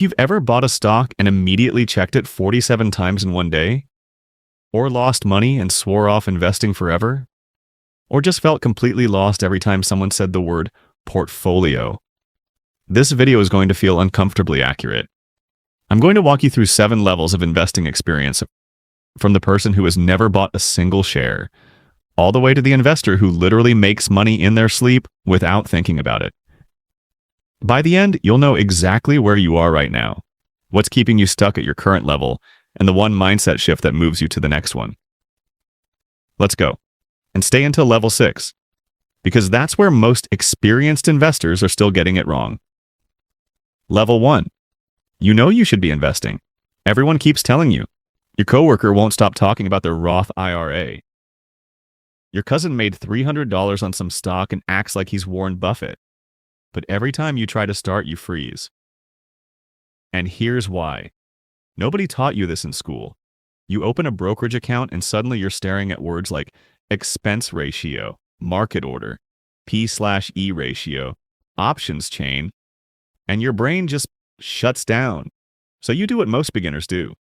You've ever bought a stock and immediately checked it 47 times in one day? Or lost money and swore off investing forever? Or just felt completely lost every time someone said the word portfolio? This video is going to feel uncomfortably accurate. I'm going to walk you through 7 levels of investing experience, from the person who has never bought a single share, all the way to the investor who literally makes money in their sleep without thinking about it. By the end, you'll know exactly where you are right now, what's keeping you stuck at your current level, and the one mindset shift that moves you to the next one. Let's go. And stay until level 6, because that's where most experienced investors are still getting it wrong. Level 1. You know you should be investing. Everyone keeps telling you. Your coworker won't stop talking about their Roth IRA. Your cousin made $300 on some stock and acts like he's Warren Buffett. But every time you try to start, you freeze. And here's why. Nobody taught you this in school. You open a brokerage account and suddenly you're staring at words like expense ratio, market order, P/E ratio, options chain, and your brain just shuts down. So you do what most beginners do.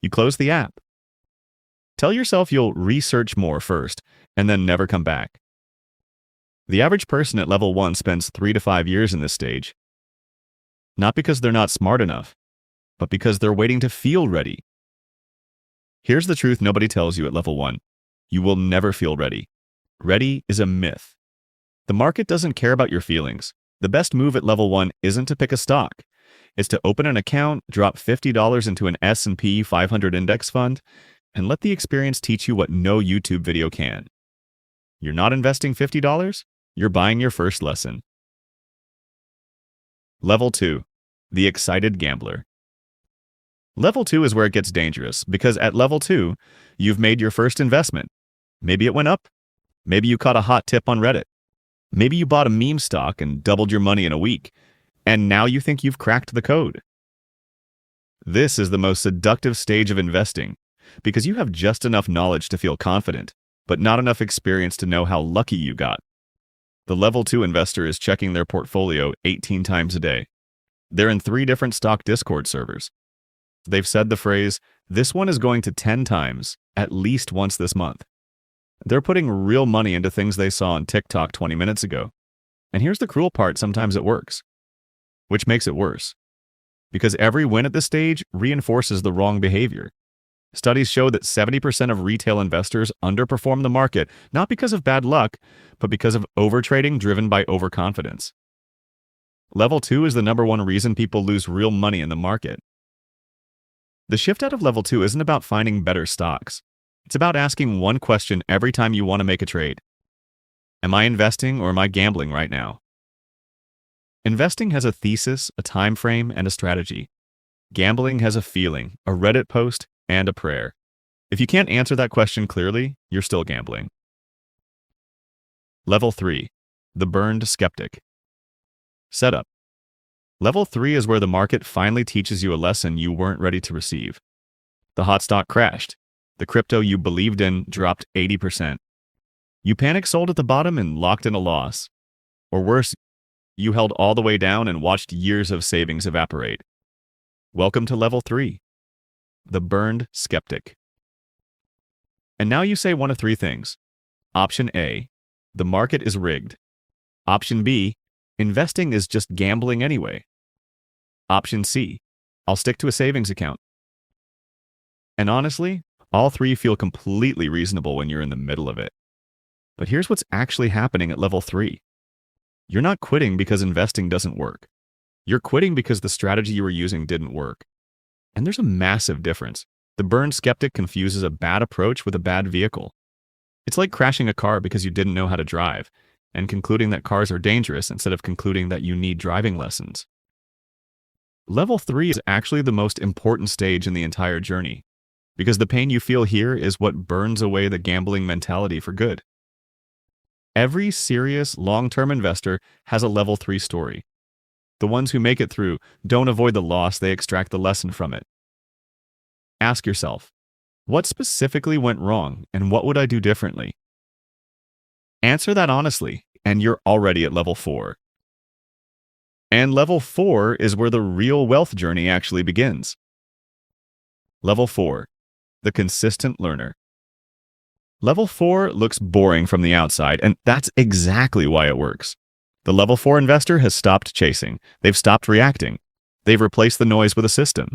You close the app. Tell yourself you'll research more first and then never come back. The average person at level 1 spends 3 to 5 years in this stage. Not because they're not smart enough, but because they're waiting to feel ready. Here's the truth nobody tells you at level 1. You will never feel ready. Ready is a myth. The market doesn't care about your feelings. The best move at level 1 isn't to pick a stock. It's to open an account, drop $50 into an S&P 500 index fund, and let the experience teach you what no YouTube video can. You're not investing $50? You're buying your first lesson. Level 2. The excited gambler. Level 2 is where it gets dangerous, because at level 2, you've made your first investment. Maybe it went up. Maybe you caught a hot tip on Reddit. Maybe you bought a meme stock and doubled your money in a week, and now you think you've cracked the code. This is the most seductive stage of investing, because you have just enough knowledge to feel confident, but not enough experience to know how lucky you got. The level 2 investor is checking their portfolio 18 times a day. They're in 3 different stock Discord servers. They've said the phrase, "This one is going to 10 times, at least once this month." They're putting real money into things they saw on TikTok 20 minutes ago. And here's the cruel part, sometimes it works. Which makes it worse. Because every win at this stage reinforces the wrong behavior. Studies show that 70% of retail investors underperform the market, not because of bad luck, but because of overtrading driven by overconfidence. Level 2 is the #1 reason people lose real money in the market. The shift out of level 2 isn't about finding better stocks. It's about asking one question every time you want to make a trade. Am I investing or am I gambling right now? Investing has a thesis, a time frame, and a strategy. Gambling has a feeling, a Reddit post, and a prayer. If you can't answer that question clearly, you're still gambling. Level 3. The burned skeptic. Setup. Level 3 is where the market finally teaches you a lesson you weren't ready to receive. The hot stock crashed. The crypto you believed in dropped 80%. You panic sold at the bottom and locked in a loss. Or worse, you held all the way down and watched years of savings evaporate. Welcome to level 3. The burned skeptic. And now you say one of 3 things. Option A, the market is rigged. Option B, investing is just gambling anyway. Option C, I'll stick to a savings account. And honestly, all 3 feel completely reasonable when you're in the middle of it. But here's what's actually happening at level 3. You're not quitting because investing doesn't work. You're quitting because the strategy you were using didn't work. And there's a massive difference. The burned skeptic confuses a bad approach with a bad vehicle. It's like crashing a car because you didn't know how to drive, and concluding that cars are dangerous instead of concluding that you need driving lessons. Level 3 is actually the most important stage in the entire journey, because the pain you feel here is what burns away the gambling mentality for good. Every serious, long-term investor has a level 3 story. The ones who make it through don't avoid the loss, they extract the lesson from it. Ask yourself, what specifically went wrong and what would I do differently? Answer that honestly, and you're already at level 4. And level 4 is where the real wealth journey actually begins. Level 4, the consistent learner. Level 4 looks boring from the outside, and that's exactly why it works. The level 4 investor has stopped chasing. They've stopped reacting. They've replaced the noise with a system.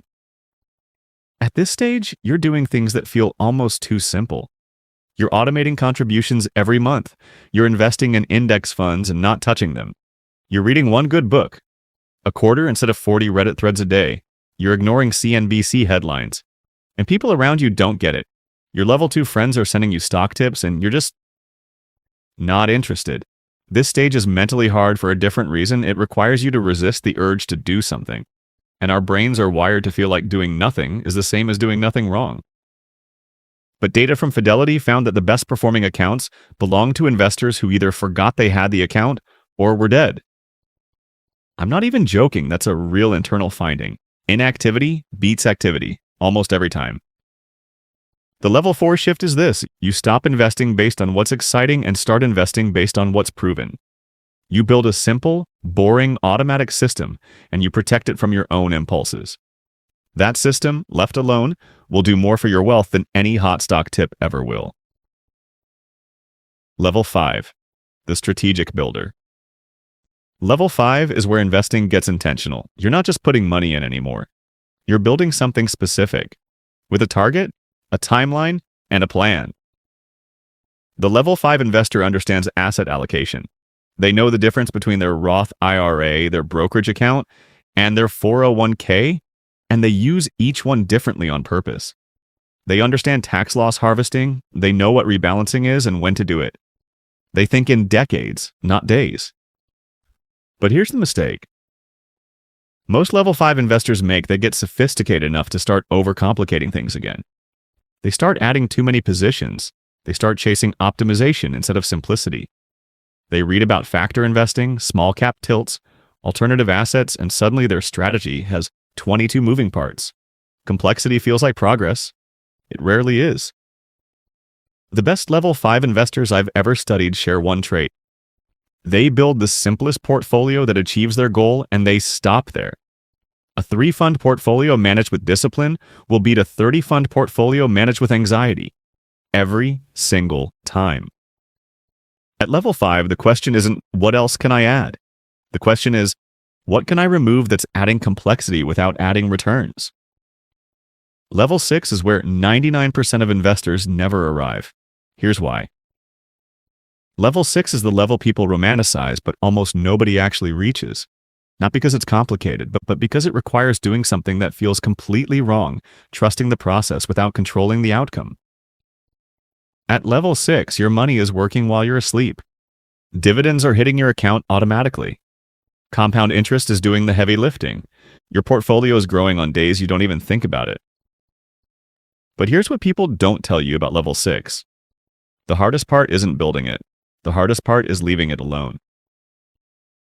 At this stage, you're doing things that feel almost too simple. You're automating contributions every month. You're investing in index funds and not touching them. You're reading one good book, a quarter instead of 40 Reddit threads a day. You're ignoring CNBC headlines. And people around you don't get it. Your level 2 friends are sending you stock tips and you're just not interested. This stage is mentally hard for a different reason. It requires you to resist the urge to do something. And our brains are wired to feel like doing nothing is the same as doing nothing wrong. But data from Fidelity found that the best performing accounts belong to investors who either forgot they had the account or were dead. I'm not even joking, that's a real internal finding. Inactivity beats activity, almost every time. The level 4 shift is this: you stop investing based on what's exciting and start investing based on what's proven. You build a simple, boring, automatic system, and you protect it from your own impulses. That system, left alone, will do more for your wealth than any hot stock tip ever will. Level 5, the strategic builder. Level 5 is where investing gets intentional. You're not just putting money in anymore. You're building something specific, with a target, a timeline, and a plan. The level 5 investor understands asset allocation. They know the difference between their Roth IRA, their brokerage account, and their 401k, and they use each one differently on purpose. They understand tax loss harvesting, they know what rebalancing is and when to do it. They think in decades, not days. But here's the mistake. Most level 5 investors they get sophisticated enough to start overcomplicating things again. They start adding too many positions. They start chasing optimization instead of simplicity. They read about factor investing, small cap tilts, alternative assets, and suddenly their strategy has 22 moving parts. Complexity feels like progress. It rarely is. The best level 5 investors I've ever studied share one trait. They build the simplest portfolio that achieves their goal, and they stop there. A 3-fund portfolio managed with discipline will beat a 30-fund portfolio managed with anxiety. Every single time. At level 5, the question isn't, what else can I add? The question is, what can I remove that's adding complexity without adding returns? Level 6 is where 99% of investors never arrive. Here's why. Level 6 is the level people romanticize, but almost nobody actually reaches. Not because it's complicated, but because it requires doing something that feels completely wrong, trusting the process without controlling the outcome. At level 6, your money is working while you're asleep. Dividends are hitting your account automatically. Compound interest is doing the heavy lifting. Your portfolio is growing on days you don't even think about it. But here's what people don't tell you about level 6. The hardest part isn't building it. The hardest part is leaving it alone.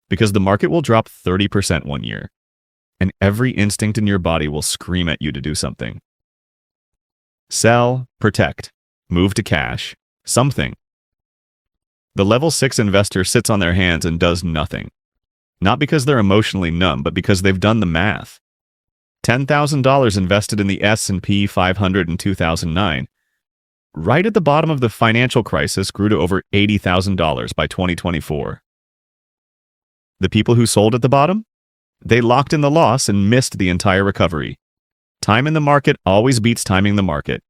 Because the market will drop 30% one year, and every instinct in your body will scream at you to do something. Sell, protect, move to cash, something. The level 6 investor sits on their hands and does nothing. Not because they're emotionally numb, but because they've done the math. $10,000 invested in the S&P 500 in 2009. Right at the bottom of the financial crisis grew to over $80,000 by 2024. The people who sold at the bottom? They locked in the loss and missed the entire recovery. Time in the market always beats timing the market.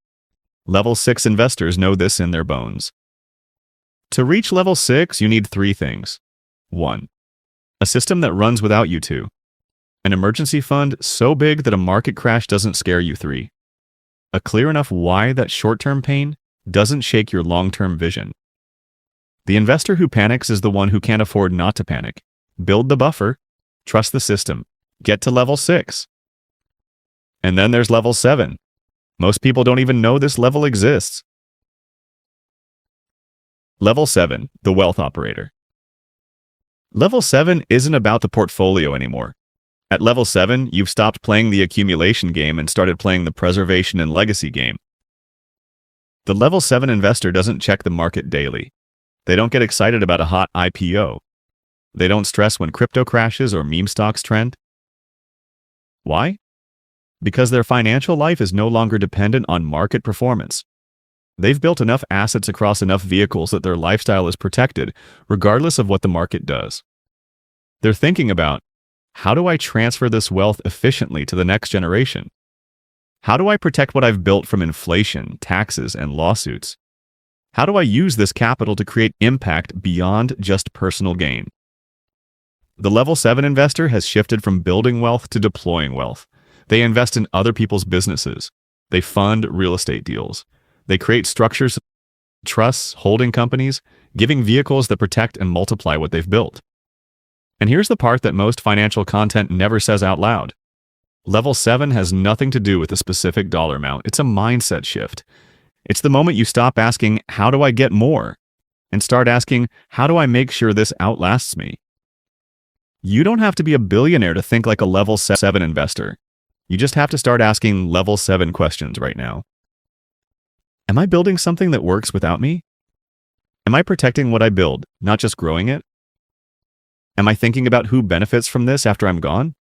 Level 6 investors know this in their bones. To reach level 6, you need 3 things. 1. A system that runs without you. 2. An emergency fund so big that a market crash doesn't scare you. 3. A clear enough why that short-term pain doesn't shake your long-term vision. The investor who panics is the one who can't afford not to panic. Build the buffer, trust the system, get to level 6. And then there's level 7. Most people don't even know this level exists. Level 7, the wealth operator. Level 7 isn't about the portfolio anymore. At level 7, you've stopped playing the accumulation game and started playing the preservation and legacy game. The level 7 investor doesn't check the market daily. They don't get excited about a hot IPO. They don't stress when crypto crashes or meme stocks trend. Why? Because their financial life is no longer dependent on market performance. They've built enough assets across enough vehicles that their lifestyle is protected, regardless of what the market does. They're thinking about, how do I transfer this wealth efficiently to the next generation? How do I protect what I've built from inflation, taxes, and lawsuits? How do I use this capital to create impact beyond just personal gain? The Level 7 investor has shifted from building wealth to deploying wealth. They invest in other people's businesses. They fund real estate deals. They create structures, trusts, holding companies, giving vehicles that protect and multiply what they've built. And here's the part that most financial content never says out loud. Level 7 has nothing to do with a specific dollar amount. It's a mindset shift. It's the moment you stop asking, how do I get more? And start asking, how do I make sure this outlasts me? You don't have to be a billionaire to think like a Level 7 investor. You just have to start asking Level 7 questions right now. Am I building something that works without me? Am I protecting what I build, not just growing it? Am I thinking about who benefits from this after I'm gone?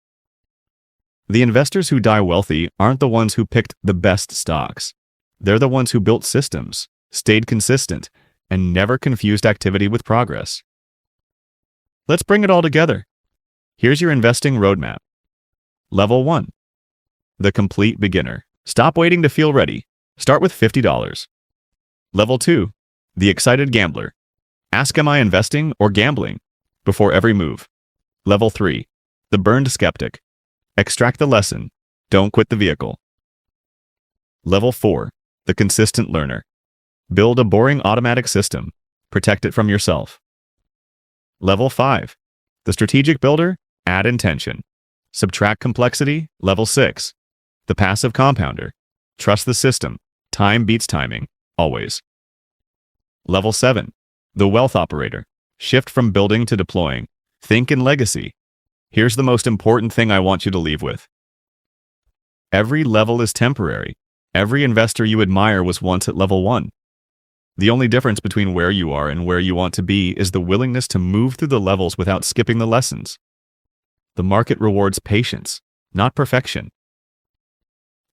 The investors who die wealthy aren't the ones who picked the best stocks. They're the ones who built systems, stayed consistent, and never confused activity with progress. Let's bring it all together. Here's your investing roadmap. Level 1. The complete beginner. Stop waiting to feel ready. Start with $50. Level 2. The excited gambler. Ask, am I investing or gambling? Before every move. Level 3. The burned skeptic. Extract the lesson. Don't quit the vehicle. Level 4. The consistent learner. Build a boring automatic system. Protect it from yourself. Level 5. The strategic builder. Add intention. Subtract complexity. Level 6. The passive compounder. Trust the system. Time beats timing. Always. Level 7. The wealth operator. Shift from building to deploying. Think in legacy. Here's the most important thing I want you to leave with. Every level is temporary. Every investor you admire was once at level 1. The only difference between where you are and where you want to be is the willingness to move through the levels without skipping the lessons. The market rewards patience, not perfection.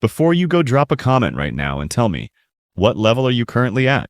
Before you go, drop a comment right now and tell me, what level are you currently at?